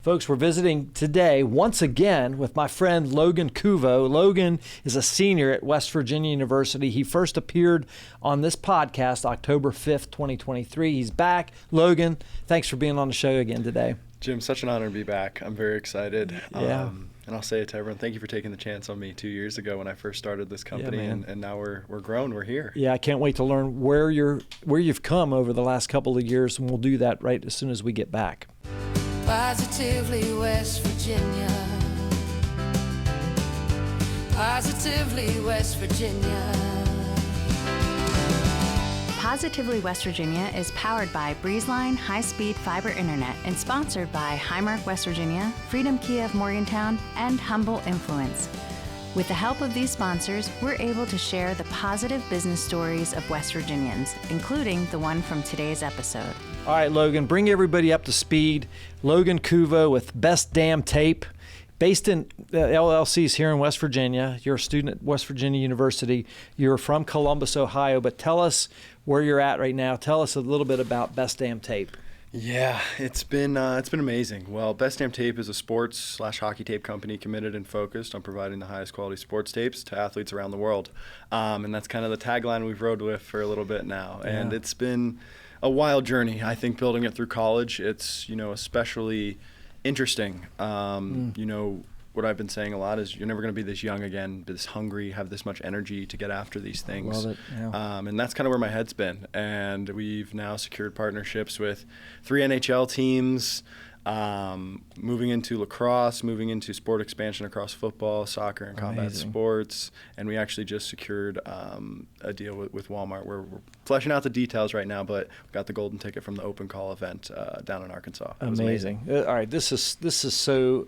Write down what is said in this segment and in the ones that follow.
Folks, we're visiting today once again with my friend Logan Cuvo. Logan is a senior at West Virginia University. He first appeared on this podcast October 5th, 2023. He's back. Logan, thanks for being on the show again today. Jim, such an honor to be back. I'm very excited. Yeah. And I'll say it to everyone, thank you for taking the chance on me 2 years ago when I first started this company, and now we're grown, we're here. Yeah, I can't wait to learn where you've come over the last couple of years, and we'll do that right as soon as we get back. Positively West Virginia. Positively West Virginia. Positively West Virginia is powered by Breezeline high-speed fiber internet and sponsored by Highmark West Virginia, Freedom Kia of Morgantown, and Humble Influence. With the help of these sponsors, we're able to share the positive business stories of West Virginians, including the one from today's episode. All right, Logan, bring everybody up to speed. Logan Cuvo with Best Damn Tape, based in the LLCs here in West Virginia. You're a student at West Virginia University. You're from Columbus, Ohio, but tell us where you're at right now. Tell us a little bit about Best Damn Tape. Yeah, it's been amazing. Well, Best Damn Tape is a sports/hockey tape company committed and focused on providing the highest quality sports tapes to athletes around the world. And that's kind of the tagline we've rode with for a little bit now. Yeah. And it's been a wild journey. I think building it through college, it's, especially interesting. What I've been saying a lot is you're never going to be this young again, this hungry, have this much energy to get after these things. Love it. Yeah. And that's kind of where my head's been. And we've now secured partnerships with 3 NHL teams, moving into lacrosse, moving into sport expansion across football, soccer, and combat sports. And we actually just secured a deal with Walmart where we're fleshing out the details right now, but we got the golden ticket from the open call event down in Arkansas. It was amazing. All right, this is so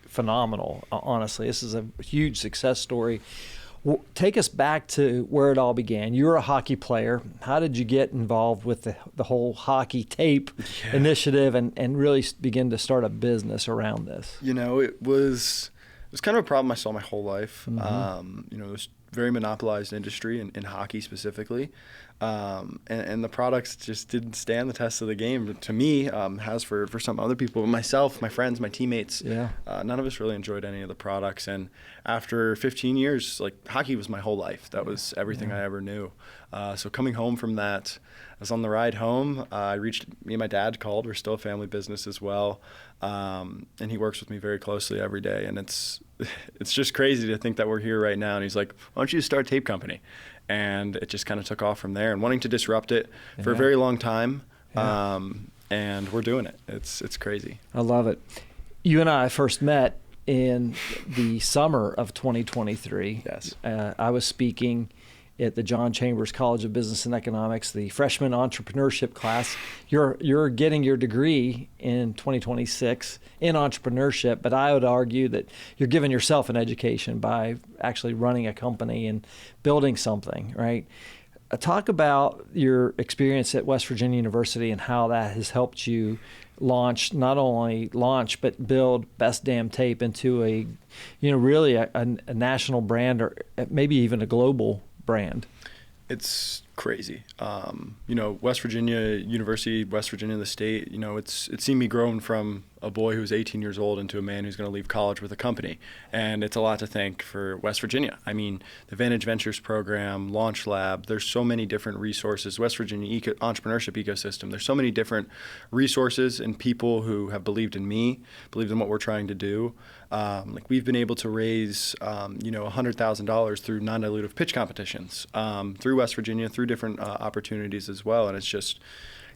phenomenal, honestly. This is a huge success story. Take us back to where it all began. You were a hockey player. How did you get involved with the whole hockey tape initiative and really begin to start a business around this? It was kind of a problem I saw my whole life. Mm-hmm. It was a very monopolized industry in hockey specifically. And the products just didn't stand the test of the game. To me, has for some other people, myself, my friends, my teammates. Yeah. None of us really enjoyed any of the products. And after 15 years, hockey was my whole life. That was everything I ever knew. So coming home from that, I was on the ride home. Me and my dad called. We're still a family business as well. And he works with me very closely every day. And it's just crazy to think that we're here right now. And he's like, why don't you start a tape company? And it just kind of took off from there, and wanting to disrupt it for a very long time. And we're doing it. It's crazy. I love it. You and I first met in the summer of 2023. Yes. I was speaking at the John Chambers College of Business and Economics, the freshman entrepreneurship class. You're getting your degree in 2026 in entrepreneurship, but I would argue that you're giving yourself an education by actually running a company and building something, right? Talk about your experience at West Virginia University and how that has helped you not only launch, but build Best Damn Tape into a, really a national brand, or maybe even a global brand. It's crazy. West Virginia University, West Virginia, the state, it's seen me grown from a boy who's 18 years old into a man who's going to leave college with a company. And it's a lot to thank for West Virginia. I mean, the Vantage Ventures program, Launch Lab, there's so many different resources. West Virginia entrepreneurship ecosystem, there's so many different resources and people who have believed in me, believed in what we're trying to do. We've been able to raise, $100,000 through non-dilutive pitch competitions through West Virginia, through different opportunities as well. And it's just,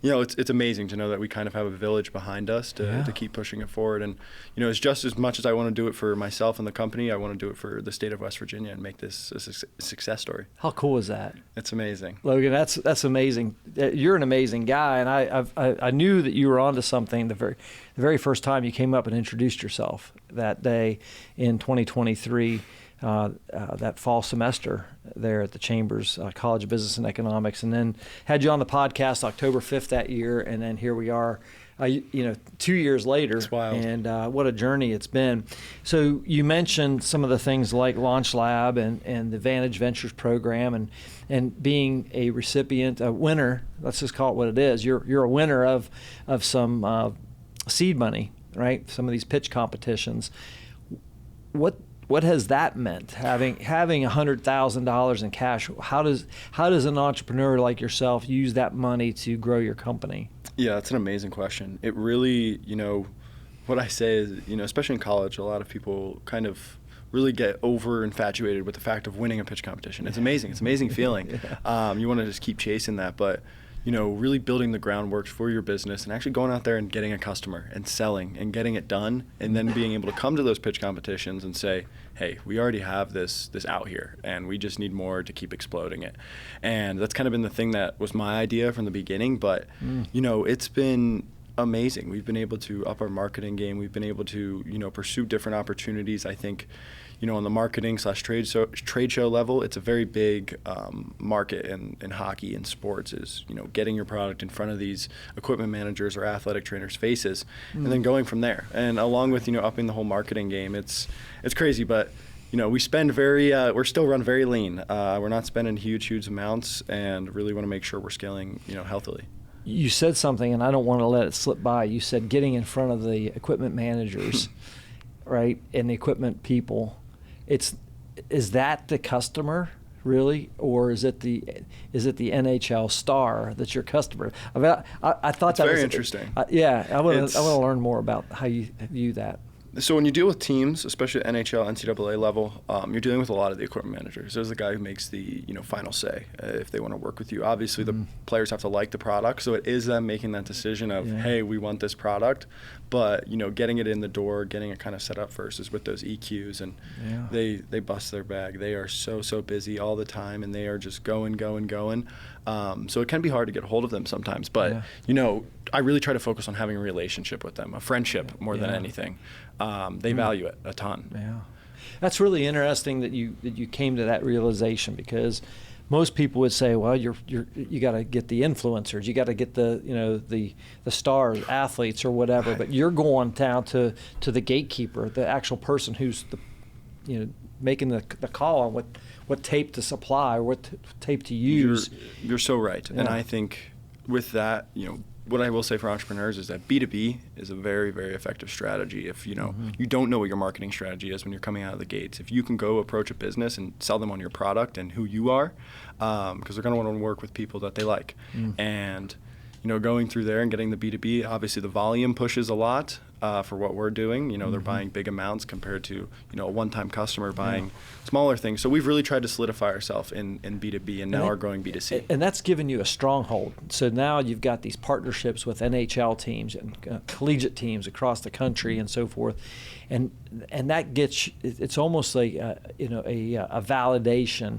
it's amazing to know that we kind of have a village behind us to keep pushing it forward. And, it's just as much as I want to do it for myself and the company, I want to do it for the state of West Virginia and make this a success story. How cool is that? It's amazing. Logan, that's amazing. You're an amazing guy, and I knew that you were onto something the very first time you came up and introduced yourself that day in 2023. That fall semester there at the Chambers College of Business and Economics, and then had you on the podcast October 5th that year, and then here we are, 2 years later. It's wild. And what a journey it's been. So you mentioned some of the things like Launch Lab and the Vantage Ventures program, and being a recipient, a winner. Let's just call it what it is. You're a winner of some seed money right? Some of these pitch competitions. What has that meant? Having $100,000 in cash, how does an entrepreneur like yourself use that money to grow your company? Yeah, that's an amazing question. It really, what I say is, especially in college, a lot of people kind of really get over infatuated with the fact of winning a pitch competition. It's amazing. It's an amazing feeling. Yeah. You want to just keep chasing that, but really building the groundwork for your business and actually going out there and getting a customer and selling and getting it done, and then being able to come to those pitch competitions and say, hey, we already have this out here and we just need more to keep exploding it. And that's kind of been the thing that was my idea from the beginning, but it's been amazing. We've been able to up our marketing game. We've been able to pursue different opportunities. I think on the marketing / trade show level, it's a very big market in hockey and sports is, getting your product in front of these equipment managers or athletic trainers' faces, and then going from there. And along with, upping the whole marketing game, it's crazy, but we spend we're still run very lean. We're not spending huge amounts, and really want to make sure we're scaling, healthily. You said something, and I don't want to let it slip by. You said getting in front of the equipment managers, right, and the equipment people. Is that the customer really, or is it the NHL star that's your customer? I mean, I thought it's that very was interesting. I want to learn more about how you view that. So when you deal with teams, especially at NHL, NCAA level, you're dealing with a lot of the equipment managers. There's the guy who makes the final say if they want to work with you. Obviously, the players have to like the product, so it is them making that decision of, hey, we want this product. But getting it in the door, getting it kind of set up first is with those EQs, and they bust their bag. They are so busy all the time, and they are just going. So it can be hard to get a hold of them sometimes. But I really try to focus on having a relationship with them, a friendship more than anything. They value it a ton. Yeah, that's really interesting that you came to that realization, because most people would say, well, you got to get the influencers, you got to get the stars, athletes, or whatever. But you're going down to the gatekeeper, the actual person who's making the call on what tape to supply or what tape to use. You're so right, and I think with that, what I will say for entrepreneurs is that B2B is a very, very effective strategy. If you don't know what your marketing strategy is when you're coming out of the gates, if you can go approach a business and sell them on your product and who you are, because they're going to want to work with people that they like. And going through there and getting the B2B, obviously the volume pushes a lot for what we're doing. They're buying big amounts compared to a one-time customer buying smaller things. So we've really tried to solidify ourselves in B2B, and now are growing B2C. And that's given you a stronghold. So now you've got these partnerships with NHL teams and collegiate teams across the country and so forth, and that gets, it's almost like a validation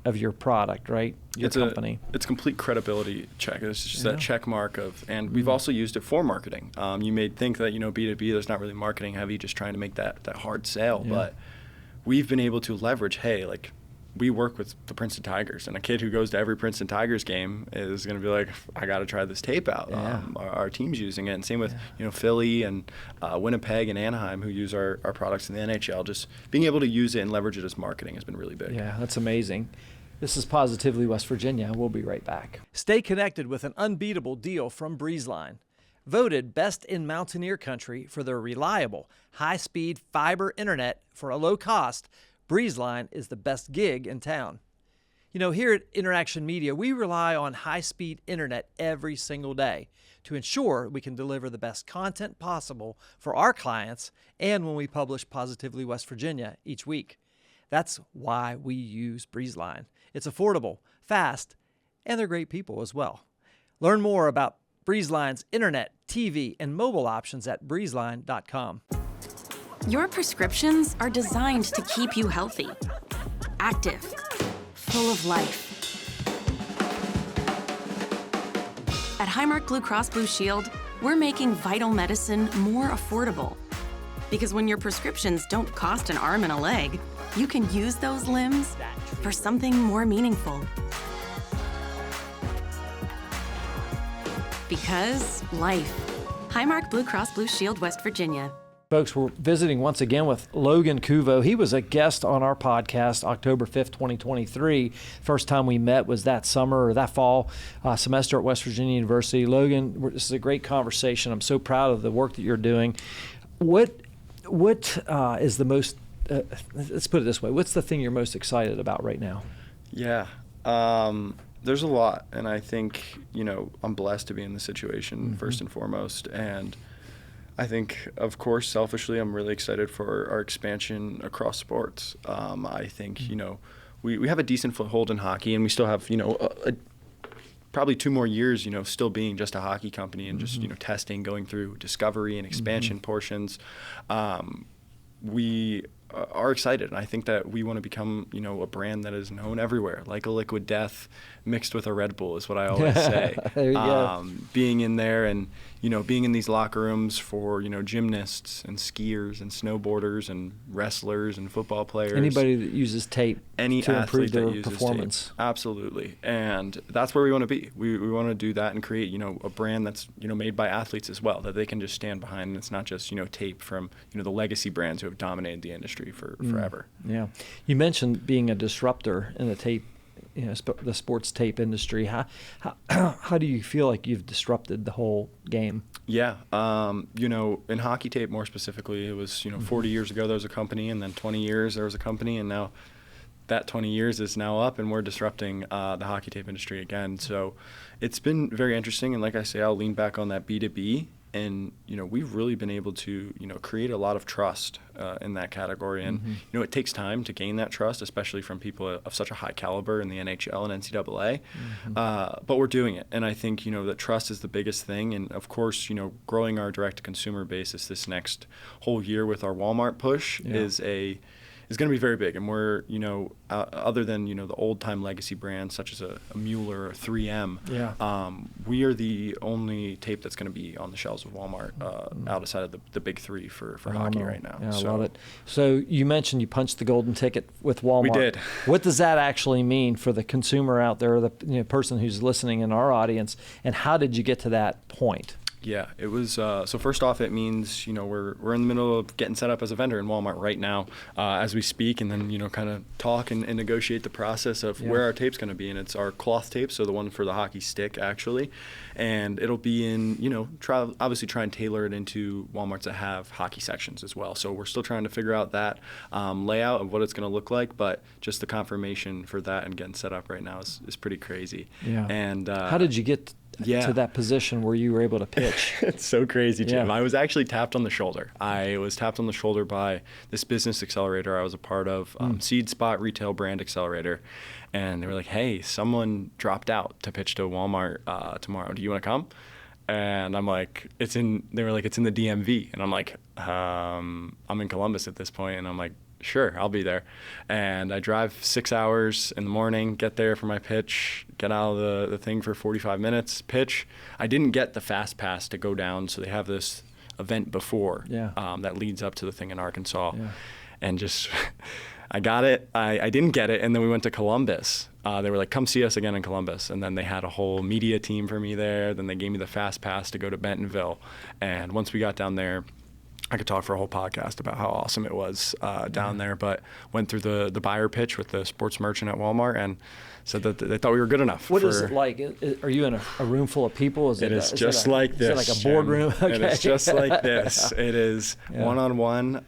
of your product, right? Your company. It's complete credibility check. It's just that check mark of, and we've also used it for marketing. You may think that B2B, there's not really marketing heavy, just trying to make that hard sale, but we've been able to leverage. Hey, like, we work with the Princeton Tigers, and a kid who goes to every Princeton Tigers game is going to be like, I got to try this tape out. Our team's using it, and same with Philly and Winnipeg and Anaheim, who use our products in the NHL. Just being able to use it and leverage it as marketing has been really big. Yeah, that's amazing. This is Positively West Virginia. We'll be right back. Stay connected with an unbeatable deal from Breezeline. Voted best in Mountaineer Country for their reliable, high-speed fiber internet for a low cost, Breezeline is the best gig in town. Here at InnerAction Media, we rely on high-speed internet every single day to ensure we can deliver the best content possible for our clients and when we publish Positively West Virginia each week. That's why we use Breezeline. It's affordable, fast, and they're great people as well. Learn more about Breezeline's internet, TV, and mobile options at breezeline.com. Your prescriptions are designed to keep you healthy, active, full of life. At Highmark Blue Cross Blue Shield, we're making vital medicine more affordable. Because when your prescriptions don't cost an arm and a leg, you can use those limbs for something more meaningful. Because life. Highmark Blue Cross Blue Shield, West Virginia. Folks, we're visiting once again with Logan Cuvo. He was a guest on our podcast October 5th, 2023. First time we met was that summer or that fall semester at West Virginia University. Logan, this is a great conversation. I'm so proud of the work that you're doing. What is the most? Let's put it this way. What's the thing you're most excited about right now? Yeah. There's a lot, and I think, I'm blessed to be in this situation first and foremost, and I think, of course, selfishly, I'm really excited for our expansion across sports. I think, we have a decent foothold in hockey, and we still have, probably 2 more years, still being just a hockey company and just, testing, going through discovery and expansion portions. We are excited, and I think that we want to become, a brand that is known everywhere, like a Liquid Death mixed with a Red Bull is what I always say. There you go. Being in there and, being in these locker rooms for, gymnasts and skiers and snowboarders and wrestlers and football players. Anybody that uses tape Any to improve athlete that their uses performance. tape. Absolutely. And that's where we want to be. We want to do that and create, a brand that's, made by athletes as well, that they can just stand behind. And it's not just, tape from, the legacy brands who have dominated the industry for forever. Yeah. You mentioned being a disruptor in the tape, the sports tape industry. How do you feel like you've disrupted the whole game? Yeah. In hockey tape more specifically, it was, 40 years ago there was a company, and then 20 years there was a company, and now that 20 years is now up, and we're disrupting the hockey tape industry again. So it's been very interesting, and like I say, I'll lean back on that B2B, and we've really been able to create a lot of trust in that category, and it takes time to gain that trust, especially from people of such a high caliber in the NHL and NCAA. But we're doing it, and I think that trust is the biggest thing, and of course growing our direct-to-consumer basis this next whole year with our Walmart push is going to be very big, and we're other than the old time legacy brands such as a Mueller or 3M, we are the only tape that's going to be on the shelves of Walmart outside of the big 3 for hockey right now. Yeah, I love it. So you mentioned you punched the golden ticket with Walmart. We did. What does that actually mean for the consumer out there, the person who's listening in our audience, and how did you get to that point? Yeah, it was. So first off, it means we're in the middle of getting set up as a vendor in Walmart right now as we speak, and then kind of talk and negotiate the process of where our tape's going to be, and it's our cloth tape, so the one for the hockey stick actually, and it'll be in obviously try and tailor it into Walmarts that have hockey sections as well. So we're still trying to figure out that layout of what it's going to look like, but just the confirmation for that and getting set up right now is pretty crazy. Yeah. And how did you get to that position where you were able to pitch? It's so crazy, Jim. Yeah. I was actually tapped on the shoulder. I was tapped on the shoulder by this business accelerator I was a part of, Seed Spot Retail Brand Accelerator. And they were like, hey, someone dropped out to pitch to Walmart tomorrow. Do you want to come? And I'm like, they were like, it's in the DMV. And I'm like, I'm in Columbus at this point. And I'm like, sure, I'll be there. And I drive 6 hours in the morning, get there for my pitch, get out of the thing for 45 minutes, pitch. I didn't get the fast pass to go down, so they have this event before that leads up to the thing in Arkansas. Yeah. And just, I got it. I didn't get it, and then we went to Columbus. They were like, come see us again in Columbus. And then they had a whole media team for me there. Then they gave me the fast pass to go to Bentonville. And once we got down there, I could talk for a whole podcast about how awesome it was down there, but went through the buyer pitch with the sports merchant at Walmart and said that they thought we were good enough. What is it like? Are you in a room full of people? It is just like this. Is it like a boardroom? Okay. It is just like this. It is one-on-one.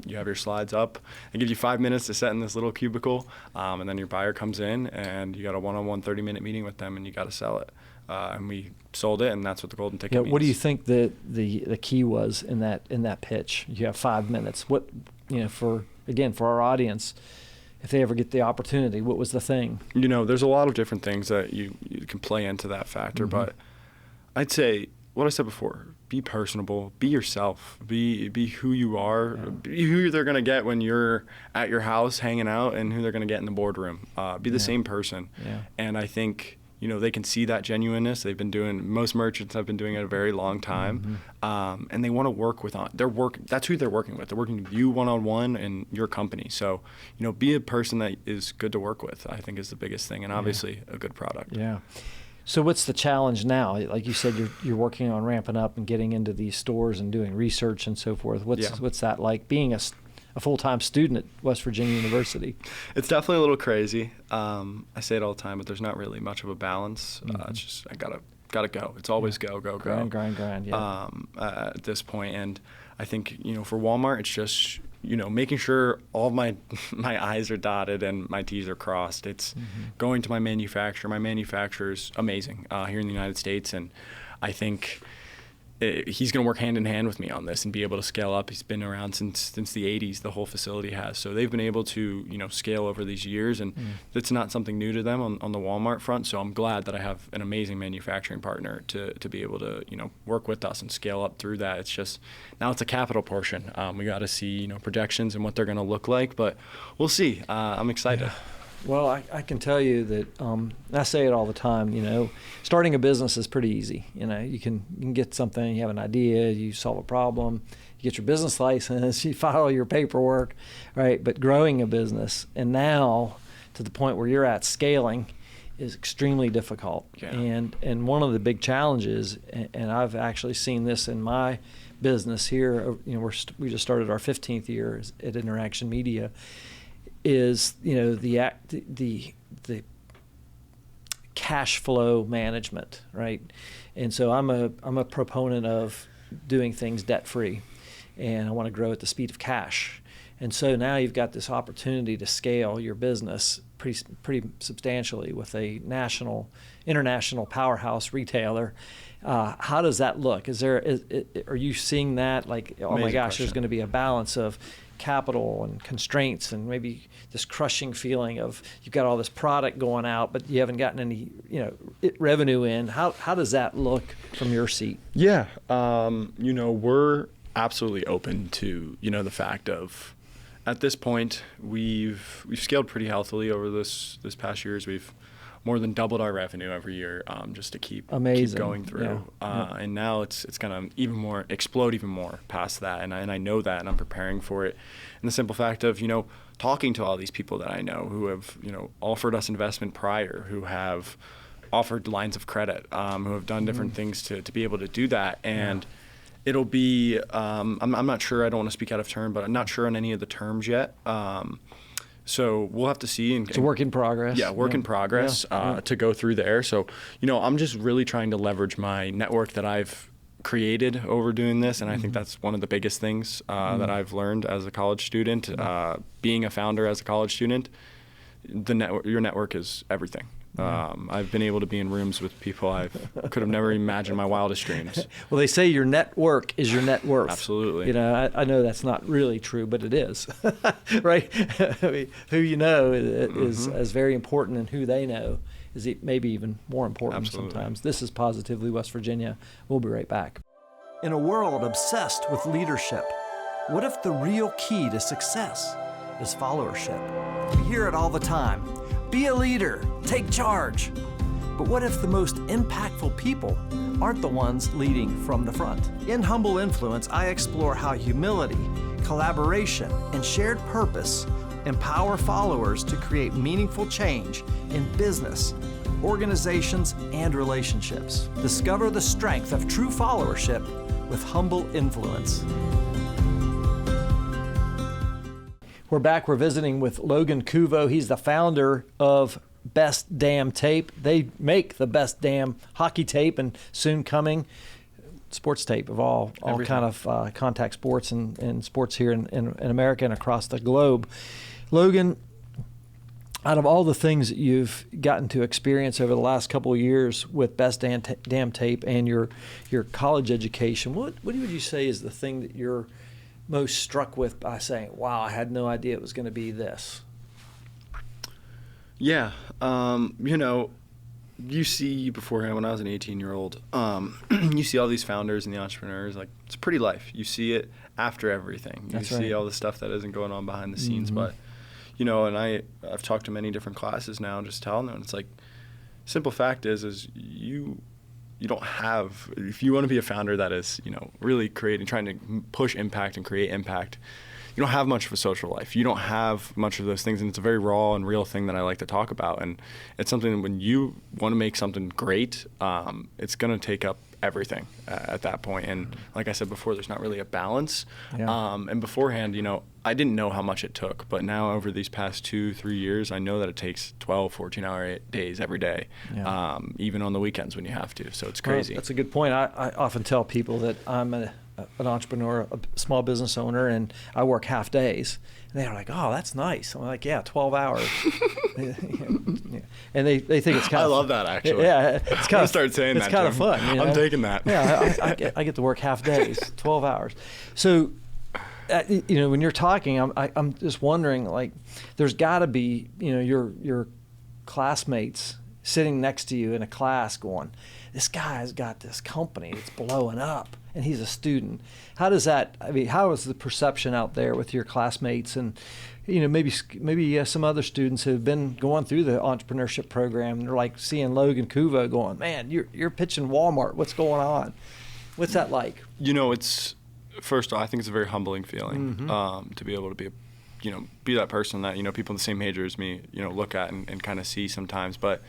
You have your slides up. They give you 5 minutes to sit in this little cubicle, and then your buyer comes in, and you got a one-on-one 30-minute meeting with them, and you got to sell it. And we sold it, and that's what the golden ticket means. What do you think the key was in that pitch? You have 5 minutes. What for our audience, if they ever get the opportunity, what was the thing? There's a lot of different things that you can play into that factor, but I'd say what I said before: be personable, be yourself, be who you are, be who they're gonna get when you're at your house hanging out, and who they're gonna get in the boardroom. Be the same person, and I think. They can see that genuineness. Most merchants have been doing it a very long time, and they want to work with, that's who they're working with. They're working with you one-on-one and your company. So, be a person that is good to work with, I think is the biggest thing, and obviously a good product. Yeah. So what's the challenge now? Like you said, you're working on ramping up and getting into these stores and doing research and so forth. What's that like, being a full-time student at West Virginia University? It's definitely a little crazy. I say it all the time, but there's not really much of a balance. It's just I gotta go. It's always go. Grind. Yeah. At this point, and I think, for Walmart, it's just, making sure all my I's are dotted and my T's are crossed. It's going to my manufacturer. My manufacturer's amazing here in the United States, and I think he's going to work hand in hand with me on this and be able to scale up. He's been around since the 80s, the whole facility has. So they've been able to, scale over these years, and it's not something new to them on the Walmart front. So I'm glad that I have an amazing manufacturing partner to be able to, work with us and scale up through that. It's just, now it's a capital portion. We got to see, projections and what they're going to look like, but we'll see. I'm excited. Yeah. Well, I can tell you that I say it all the time. Starting a business is pretty easy. You can get something, you have an idea, you solve a problem, you get your business license, you file your paperwork, right? But growing a business, and now to the point where you're at, scaling, is extremely difficult. Yeah. And one of the big challenges, and I've actually seen this in my business here. We just started our 15th year at InnerAction Media. Is the cash flow management, right? And so I'm a proponent of doing things debt free, and I want to grow at the speed of cash. And so now you've got this opportunity to scale your business pretty substantially with a international powerhouse retailer. How does that look? Are you seeing that, like, oh my gosh, question. there's going to be a balance of capital and constraints, and maybe this crushing feeling of you've got all this product going out, but you haven't gotten any, revenue in. How does that look from your seat? Yeah, we're absolutely open to, the fact of, at this point, we've scaled pretty healthily over this past years. We've more than doubled our revenue every year, just to keep going through. Yeah. And now it's going to explode even more past that. And I know that, and I'm preparing for it. And the simple fact of, talking to all these people that I know who have, offered us investment prior, who have offered lines of credit, who have done different things to be able to do that. And it'll be, I'm not sure, I don't want to speak out of turn, but I'm not sure on any of the terms yet. So we'll have to see. It's a work in progress. Yeah, work in progress to go through there. So, I'm just really trying to leverage my network that I've created over doing this. And I think that's one of the biggest things that I've learned as a college student, being a founder as a college student. Your network is everything. I've been able to be in rooms with people I could have never imagined in my wildest dreams. Well, they say your network is your net worth. Absolutely. I know that's not really true, but it is, right? I mean, who you know is very important, and who they know is maybe even more important. Absolutely. Sometimes. This is Positively West Virginia. We'll be right back. In a world obsessed with leadership, what if the real key to success is followership? We hear it all the time. Be a leader, take charge. But what if the most impactful people aren't the ones leading from the front? In Humble Influence, I explore how humility, collaboration, and shared purpose empower followers to create meaningful change in business, organizations, and relationships. Discover the strength of true followership with Humble Influence. We're back. We're visiting with Logan Cuvo. He's the founder of Best Damn Tape. They make the best damn hockey tape, and soon coming sports tape of all kind of contact sports and sports here in America and across the globe. Logan, out of all the things that you've gotten to experience over the last couple of years with Best Damn Tape and your college education, what would you say is the thing that you're most struck with by saying, wow, I had no idea it was going to be this? Yeah. You see beforehand, when I was an 18-year-old, you see all these founders and the entrepreneurs, like, it's a pretty life. You see it after everything. You see all the stuff that isn't going on behind the scenes. But, and I've talked to many different classes now, just telling them, it's like, simple fact is you don't have, if you want to be a founder that is, really trying to push impact and create impact, you don't have much of a social life. You don't have much of those things, and it's a very raw and real thing that I like to talk about. And it's something that when you want to make something great, it's going to take up everything at that point. And like I said before, there's not really a balance. Yeah. And beforehand, I didn't know how much it took, but now over these past 2-3 years, I know that it takes 12, 14-hour days every day, even on the weekends when you have to. So it's crazy. Well, that's a good point. I often tell people that I'm an entrepreneur, a small business owner, and I work half days. And they're like, oh, that's nice. I'm like, yeah, 12 hours. Yeah. And they think it's kind of. I love that, actually. Yeah, it's kind of. Start saying it's that. It's kind of fun. You know? I'm taking that. Yeah, I get to work half days, 12 hours. So, when you're talking, I'm just wondering, like, there's got to be, your classmates sitting next to you in a class going, this guy's got this company that's blowing up and he's a student. How is the perception out there with your classmates and, maybe some other students who've been going through the entrepreneurship program, and they're like seeing Logan Cuvo going, man, you're pitching Walmart. What's going on? What's that like? It's, first of all, I think it's a very humbling feeling to be able to be that person that, people in the same major as me, look at and kind of see sometimes. But,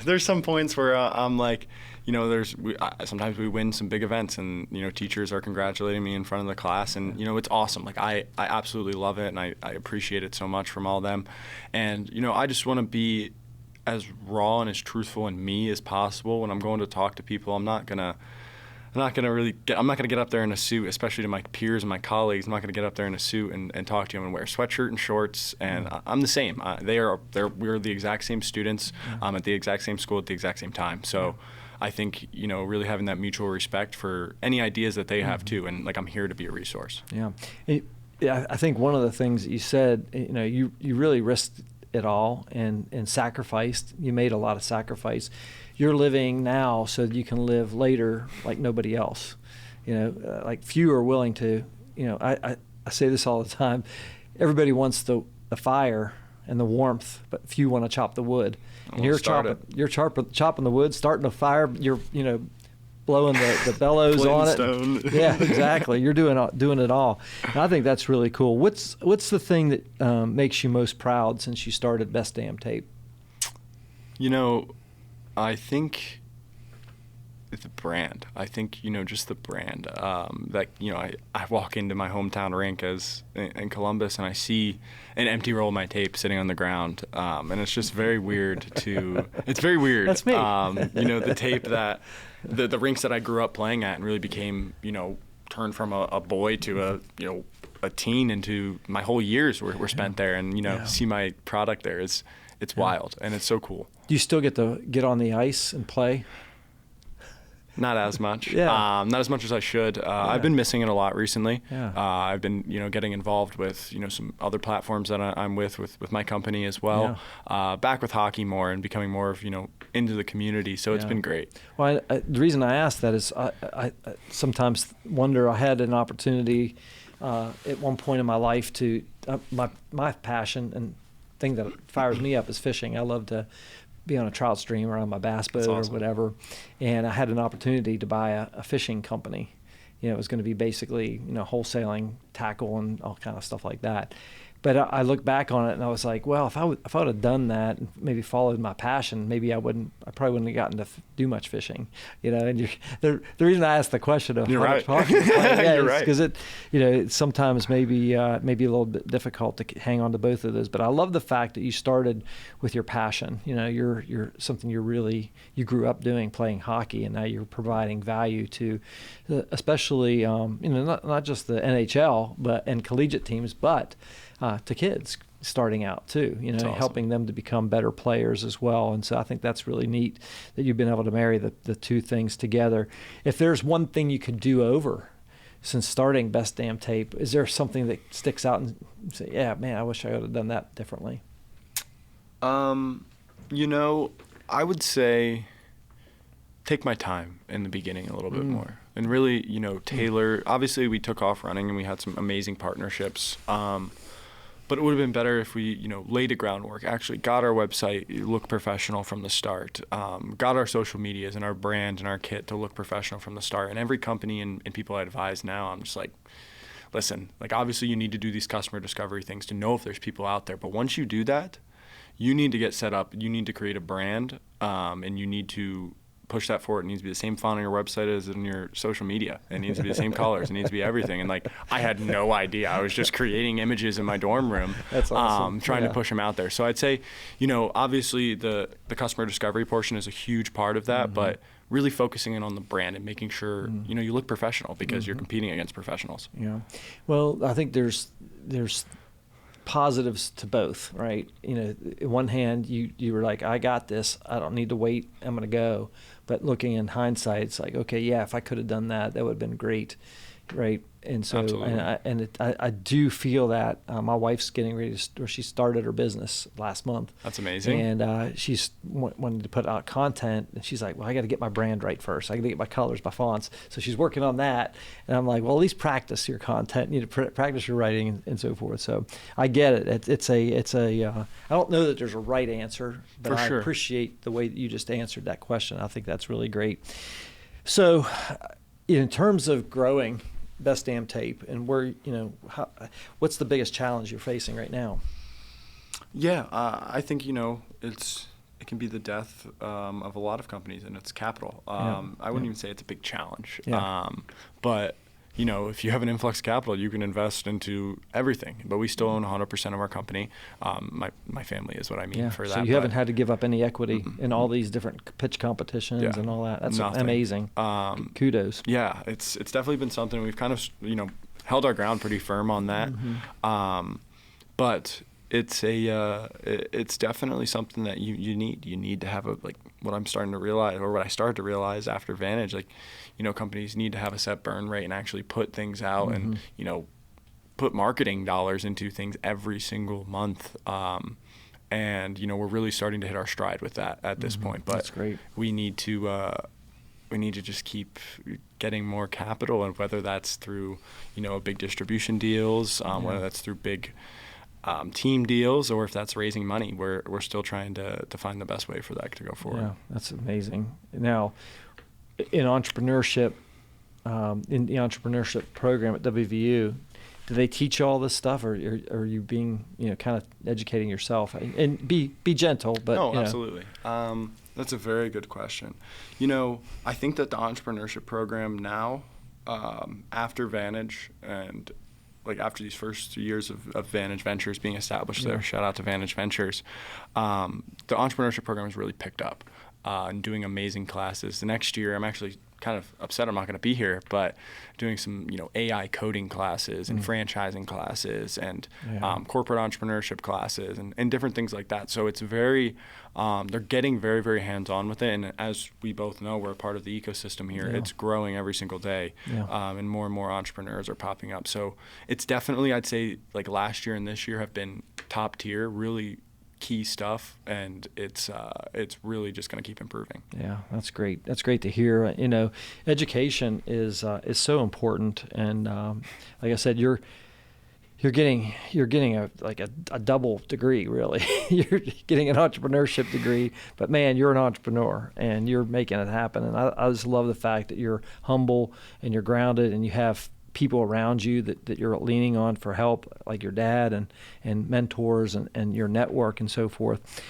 there's some points where I'm like, sometimes we win some big events and, teachers are congratulating me in front of the class and, it's awesome. Like I absolutely love it and I appreciate it so much from all of them. And, I just want to be as raw and as truthful in me as possible when I'm going to talk to people. I'm not going to get up there in a suit, especially to my peers and my colleagues. I'm not going to get up there in a suit and talk to them and wear a sweatshirt and shorts. And I'm the same. We're the exact same students at the exact same school at the exact same time. So I think, really having that mutual respect for any ideas that they have too. And I'm here to be a resource. Yeah. I think one of the things that you said, you really risked it all and sacrificed. You made a lot of sacrifice. You're living now so that you can live later like nobody else. Like few are willing to, I say this all the time. Everybody wants the fire and the warmth, but few want to chop the wood. And you're chopping the wood, starting a fire, you're, blowing the bellows on it. Stone. Yeah, exactly. You're doing it all. And I think that's really cool. What's the thing that makes you most proud since you started Best Damn Tape? I think the brand. I think, just the brand. I walk into my hometown rink in Columbus and I see an empty roll of my tape sitting on the ground. And it's just very weird it's very weird. That's me. The tape that, the rinks that I grew up playing at and really became, turned from a boy to a teen into my whole years were spent there. And, see my product there it's wild and it's so cool. Do you still get to get on the ice and play? Not as much. Yeah. Not as much as I should. I've been missing it a lot recently. Yeah. I've been, getting involved with, some other platforms that I'm with my company as well. Yeah. Back with hockey more and becoming more of, into the community. So it's been great. Well, the reason I asked that is I sometimes wonder, I had an opportunity at one point in my life to, my passion and thing that fires me up is fishing. I love to be on a trout stream or on my bass boat or whatever. And I had an opportunity to buy a fishing company. It was going to be basically, wholesaling tackle and all kind of stuff like that. But I look back on it and I was like, well, if I would have done that and maybe followed my passion, maybe I probably wouldn't have gotten to do much fishing, And the reason I asked the question of You're how right. much hockey you play, You're is right. because it's sometimes maybe a little bit difficult to hang on to both of those. But I love the fact that you started with your passion. You're something you grew up doing, playing hockey, and now you're providing value to, especially not just the NHL and collegiate teams, but to kids starting out too, Awesome. helping them to become better players as well. And so I think that's really neat that you've been able to marry the two things together. If there's one thing you could do over since starting Best Damn Tape, is there something that sticks out and say, yeah, man, I wish I would have done that differently? I would say take my time in the beginning a little bit more and really, tailor. Obviously, we took off running and we had some amazing partnerships. But it would have been better if we, laid the groundwork, actually got our website look professional from the start, got our social medias and our brand and our kit to look professional from the start. And every company and people I advise now, I'm just like, listen, obviously you need to do these customer discovery things to know if there's people out there. But once you do that, you need to get set up. You need to create a brand, and you need to push that forward. It needs to be the same font on your website as in your social media. It needs to be the same colors. It needs to be everything. And I had no idea. I was just creating images in my dorm room. That's awesome. Trying to push them out there. So I'd say, obviously the customer discovery portion is a huge part of that, but really focusing in on the brand and making sure, you look professional because you're competing against professionals. Yeah. Well, I think there's positives to both, right? In one hand, you were like, I got this. I don't need to wait. I'm going to go. But looking in hindsight, it's like, okay, yeah, if I could have done that, that would have been great, right? And so, Absolutely. I do feel that my wife's getting ready to, or she started her business last month. That's amazing. And she's wanting to put out content, and she's like, well, I got to get my brand right first. I got to get my colors, my fonts. So she's working on that, and I'm like, well, at least practice your content. You need to practice your writing and so forth. So I get it. It's a. I don't know that there's a right answer, but For I sure. appreciate the way that you just answered that question. I think that's really great. So, in terms of growing Best Damn Tape, and where, what's the biggest challenge you're facing right now? Yeah, I think, it can be the death of a lot of companies, and it's capital. I wouldn't even say it's a big challenge. Yeah. But, if you have an influx of capital, you can invest into everything. But we still own 100% of our company. My family is what I mean for that. So you haven't had to give up any equity in all these different pitch competitions Yeah. and all that. That's Nothing. amazing. Kudos. Yeah, it's definitely been something we've kind of, held our ground pretty firm on that. But it's it's definitely something that you need. You need to have what I'm starting to realize, or what I started to realize after Vantage, companies need to have a set burn rate and actually put things out and, put marketing dollars into things every single month. And, we're really starting to hit our stride with that at this point. But That's great. we need to just keep getting more capital, and whether that's through, big distribution deals, whether that's through big team deals, or if that's raising money, we're still trying to find the best way for that to go forward. Yeah, that's amazing. Now, in entrepreneurship, in the entrepreneurship program at WVU, do they teach you all this stuff, or are you being, kind of educating yourself? And be gentle, but No, absolutely. That's a very good question. I think that the entrepreneurship program now, after Vantage and after these first 2 years of Vantage Ventures being established there, shout out to Vantage Ventures, the entrepreneurship program has really picked up and doing amazing classes. The next year, I'm actually kind of upset I'm not going to be here, but doing some, AI coding classes and franchising classes and corporate entrepreneurship classes and different things like that. So it's very, they're getting very, very hands-on with it. And as we both know, we're a part of the ecosystem here. It's growing every single day, and more entrepreneurs are popping up. So it's definitely, I'd say, last year and this year have been top tier, really key stuff, and it's really just going to keep improving. Yeah, that's great. That's great to hear. Education is so important, and like I said, you're getting a double degree, really. You're getting an entrepreneurship degree, but man, you're an entrepreneur and you're making it happen. And I just love the fact that you're humble and you're grounded, and you have people around you that you're leaning on for help, like your dad and mentors and your network and so forth.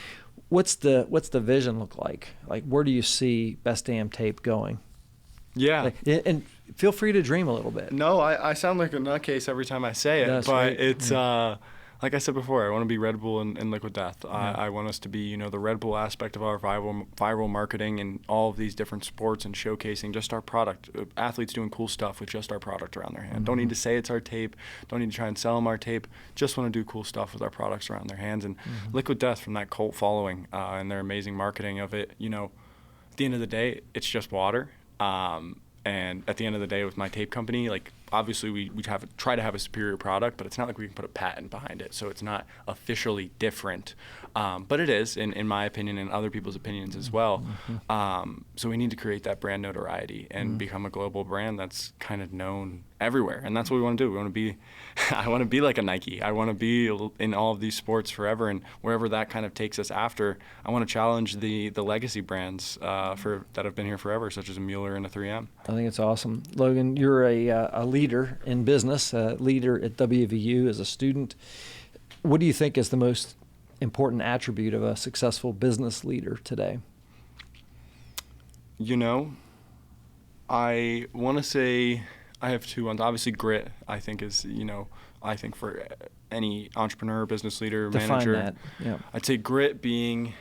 What's the vision look like? Where do you see Best Damn Tape going? Yeah. And feel free to dream a little bit. No, I sound like a nutcase every time I say it, That's but right. it's like I said before, I want to be Red Bull and Liquid Death. I want us to be, the Red Bull aspect of our viral marketing and all of these different sports and showcasing just our product. Athletes doing cool stuff with just our product around their hand. Don't need to say it's our tape. Don't need to try and sell them our tape. Just want to do cool stuff with our products around their hands. And Liquid Death, from that cult following and their amazing marketing of it, at the end of the day, it's just water. And at the end of the day, with my tape company, obviously we try to have a superior product, but it's not like we can put a patent behind it. So it's not officially different, but it is, in my opinion, and other people's opinions as well. So we need to create that brand notoriety and become a global brand that's kind of known everywhere. And that's what we want to do. We want to be, I want to be like a Nike. I want to be in all of these sports forever, and wherever that kind of takes us after, I want to challenge the legacy brands that have been here forever, such as a Mueller and a 3M. I think it's awesome. Logan, you're a leader in business, a leader at WVU as a student. What do you think is the most important attribute of a successful business leader today? I want to say I have two ones. Obviously, grit, I think, is, I think for any entrepreneur, business leader, Define manager. that. Yeah. I'd say grit being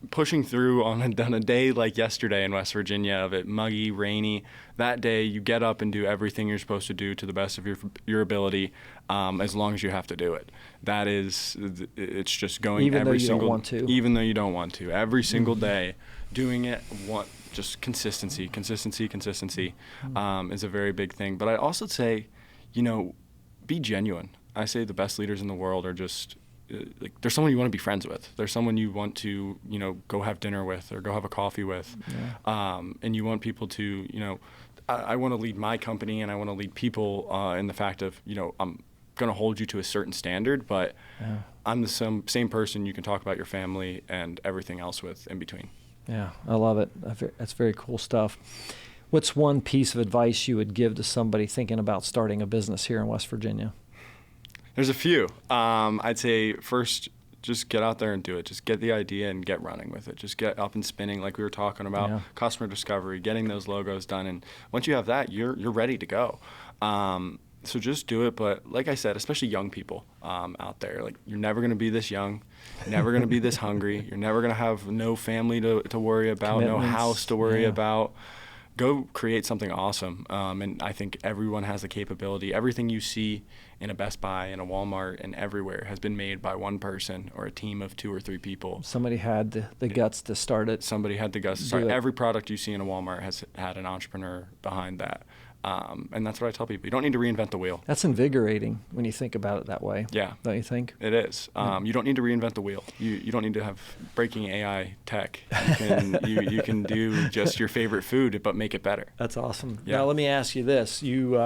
pushing through on a day like yesterday in West Virginia, of it muggy, rainy. That day, you get up and do everything you're supposed to do to the best of your ability, as long as you have to do it. That is, it's just going even every though you single, don't want to. even though you don't want to, every single day, doing it. Just consistency is a very big thing. But I also say, be genuine. I say the best leaders in the world are just. Like, there's someone you want to be friends with. There's someone you want to, go have dinner with or go have a coffee with. Yeah. And you want people to, I want to lead my company and I want to lead people in the fact of, I'm going to hold you to a certain standard, but I'm the same person you can talk about your family and everything else with in between. Yeah, I love it. That's very cool stuff. What's one piece of advice you would give to somebody thinking about starting a business here in West Virginia? There's a few. I'd say first, just get out there and do it. Just get the idea and get running with it. Just get up and spinning, like we were talking about, customer discovery, getting those logos done. And once you have that, you're ready to go. So just do it. But like I said, especially young people out there, like, you're never going to be this young, never going to be this hungry. You're never going to have no family to worry about, no house to worry about. Go create something awesome. And I think everyone has the capability. Everything you see in a Best Buy, in a Walmart, and everywhere has been made by one person or a team of 2 or 3 people. Somebody had the guts to start it. Somebody had the guts to start it. Every product you see in a Walmart has had an entrepreneur behind that. And that's what I tell people. You don't need to reinvent the wheel. That's invigorating when you think about it that way. Yeah. Don't you think? It is. You don't need to reinvent the wheel. You don't need to have breaking AI tech. You can do just your favorite food, but make it better. That's awesome. Yeah. Now let me ask you this. You,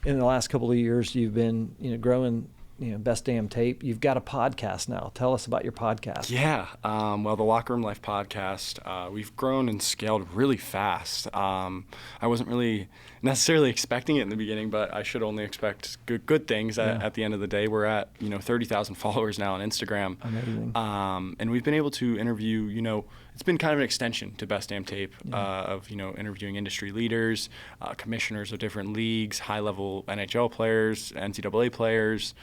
in the last couple of years, you've been growing Best Damn Tape. You've got a podcast now. Tell us about your podcast. Yeah. Well, the Locker Room Life podcast, we've grown and scaled really fast. I wasn't really necessarily expecting it in the beginning, but I should only expect good things at the end of the day. We're at 30,000 followers now on Instagram. Amazing. And we've been able to interview, it's been kind of an extension to Best Damn Tape of interviewing industry leaders, commissioners of different leagues, high-level NHL players, NCAA players.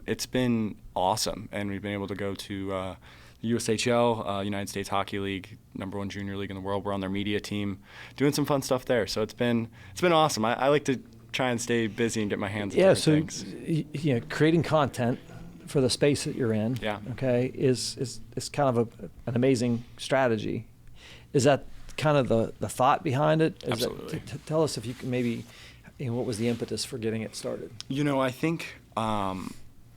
It's been awesome, and we've been able to go to the USHL, United States Hockey League, #1 junior league in the world. We're on their media team, doing some fun stuff there. So it's been awesome. I like to try and stay busy and get my hands on things. Creating content for the space that you're in, okay, is kind of an amazing strategy. Is that kind of the thought behind it? Absolutely. Tell us if you can maybe, what was the impetus for getting it started? I think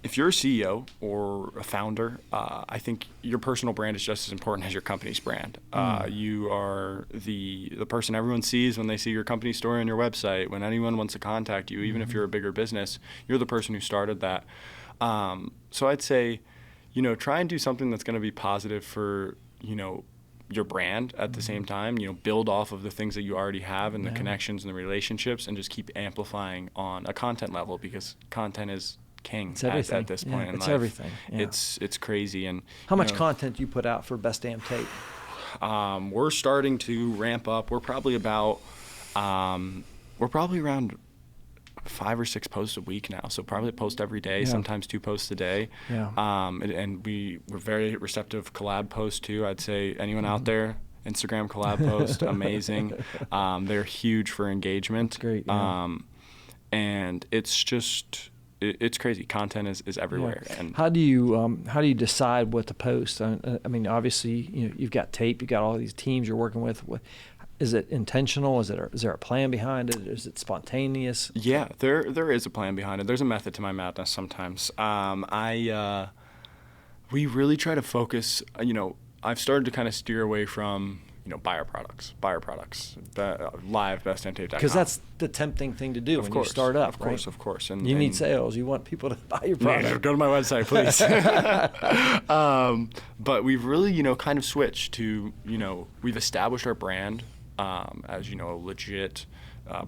if you're a CEO or a founder, I think your personal brand is just as important as your company's brand. You are the person everyone sees when they see your company story on your website. When anyone wants to contact you, even if you're a bigger business, you're the person who started that. So I'd say, try and do something that's going to be positive for, your brand at the same time, build off of the things that you already have and the connections and the relationships, and just keep amplifying on a content level, because content is king at this point in life. It's everything. Yeah. It's crazy. And how much content do you put out for Best Damn Tape? We're starting to ramp up. We're probably around 5 or 6 posts a week now, so probably a post every day, sometimes 2 posts a day. And we're very receptive collab posts too. I'd say anyone out there, Instagram collab post, amazing. They're huge for engagement. That's great. And it's just it's crazy. Content is everywhere. And how do you decide what to post? I mean, obviously, you've got tape, you've got all these teams you're working with. Is it intentional? Is there a plan behind it? Is it spontaneous? Yeah, there is a plan behind it. There's a method to my madness sometimes. We really try to focus. I've started to kind of steer away from buyer products, live bestamtape.com. Because that's the tempting thing to do when you start up, right? Of course. And you need sales. You want people to buy your product. Yeah, go to my website, please. But we've really, kind of switched to, we've established our brand as, a legit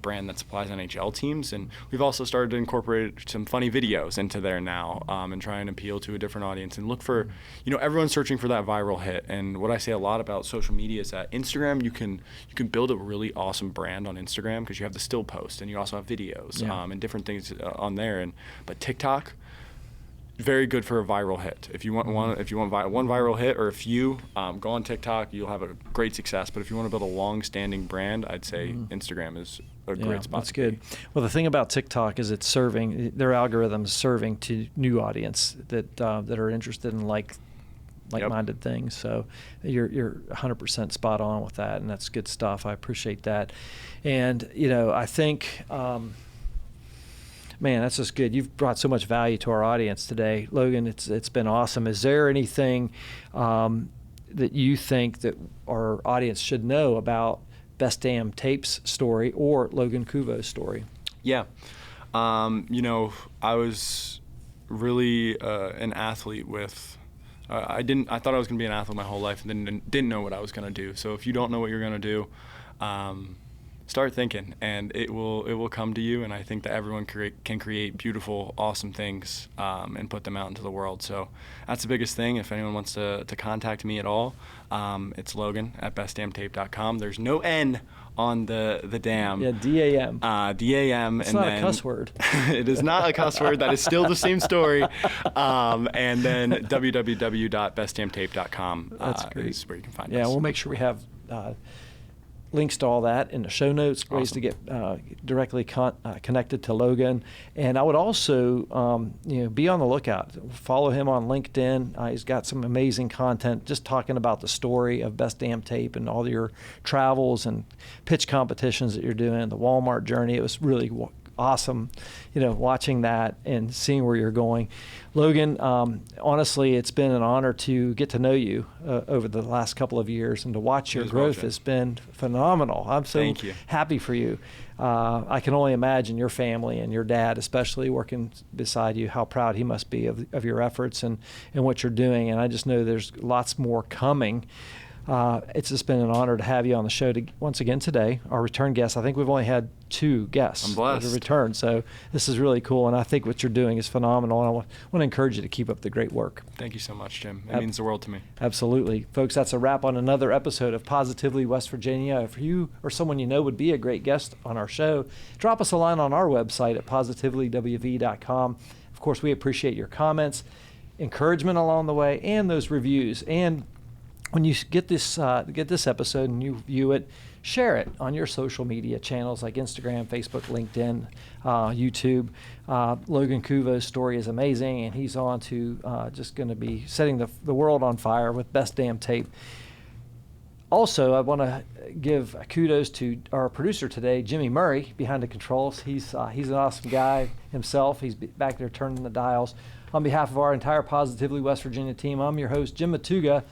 brand that supplies NHL teams. And we've also started to incorporate some funny videos into there now and try and appeal to a different audience and look for, everyone's searching for that viral hit. And what I say a lot about social media is that Instagram, you can build a really awesome brand on Instagram because you have the still post and you also have videos and different things on there. But TikTok, very good for a viral hit. If you want one viral hit or a few, go on TikTok. You'll have a great success. But if you want to build a long-standing brand, I'd say Instagram is a great spot. That's good. Well, the thing about TikTok is it's serving their algorithms serving to new audience that are interested in like-minded things. So you're 100% spot on with that, and that's good stuff. I appreciate that. And I think. Man, that's just good. You've brought so much value to our audience today, Logan. It's been awesome. Is there anything that you think that our audience should know about Best Damn Tape's story or Logan Cuvo's story? Yeah, I was really an athlete with. I thought I was going to be an athlete my whole life, and didn't know what I was going to do. So if you don't know what you're going to do, start thinking, and it will come to you. And I think that everyone can create beautiful, awesome things and put them out into the world. So that's the biggest thing. If anyone wants to contact me at all, it's Logan at bestdamntape.com. There's no N on the dam. Yeah, D-A-M. D-A-M. It's not a cuss word. It is not a cuss word. That is still the same story. And then www.bestdamntape.com is where you can find us. Yeah, we'll make sure we have links to all that in the show notes, ways to get directly connected to Logan. And I would also, be on the lookout. Follow him on LinkedIn. He's got some amazing content just talking about the story of Best Damn Tape and all your travels and pitch competitions that you're doing, the Walmart journey. It was really awesome, watching that and seeing where you're going. Logan, honestly, it's been an honor to get to know you over the last couple of years, and to watch your growth has been phenomenal. I'm so happy for you. I can only imagine your family and your dad, especially working beside you, how proud he must be of your efforts and what you're doing. And I just know there's lots more coming. It's just been an honor to have you on the show once again today. Our return guest, I think we've only had 2 guests that have returned, so this is really cool, and I think what you're doing is phenomenal, and I want to encourage you to keep up the great work. Thank you so much, Jim. It means the world to me. Absolutely. Folks, that's a wrap on another episode of Positively West Virginia. If you or someone you know would be a great guest on our show, drop us a line on our website at positivelywv.com. Of course, we appreciate your comments, encouragement along the way, and those reviews. And when you get this episode and you view it, share it on your social media channels like Instagram, Facebook, LinkedIn, YouTube. Logan Cuvo's story is amazing, and he's on to just going to be setting the world on fire with Best Damn Tape. Also, I want to give kudos to our producer today, Jimmy Murray, behind the controls. He's an awesome guy himself. He's back there turning the dials. On behalf of our entire Positively West Virginia team, I'm your host, Jim Matuga.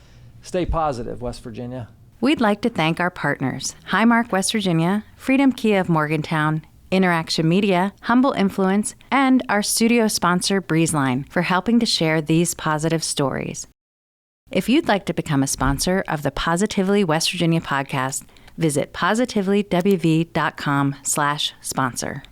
Stay positive, West Virginia. We'd like to thank our partners, Highmark West Virginia, Freedom Kia of Morgantown, InnerAction Media, Humble Influence, and our studio sponsor, Breezeline, for helping to share these positive stories. If you'd like to become a sponsor of the Positively West Virginia podcast, visit positivelywv.com/sponsor.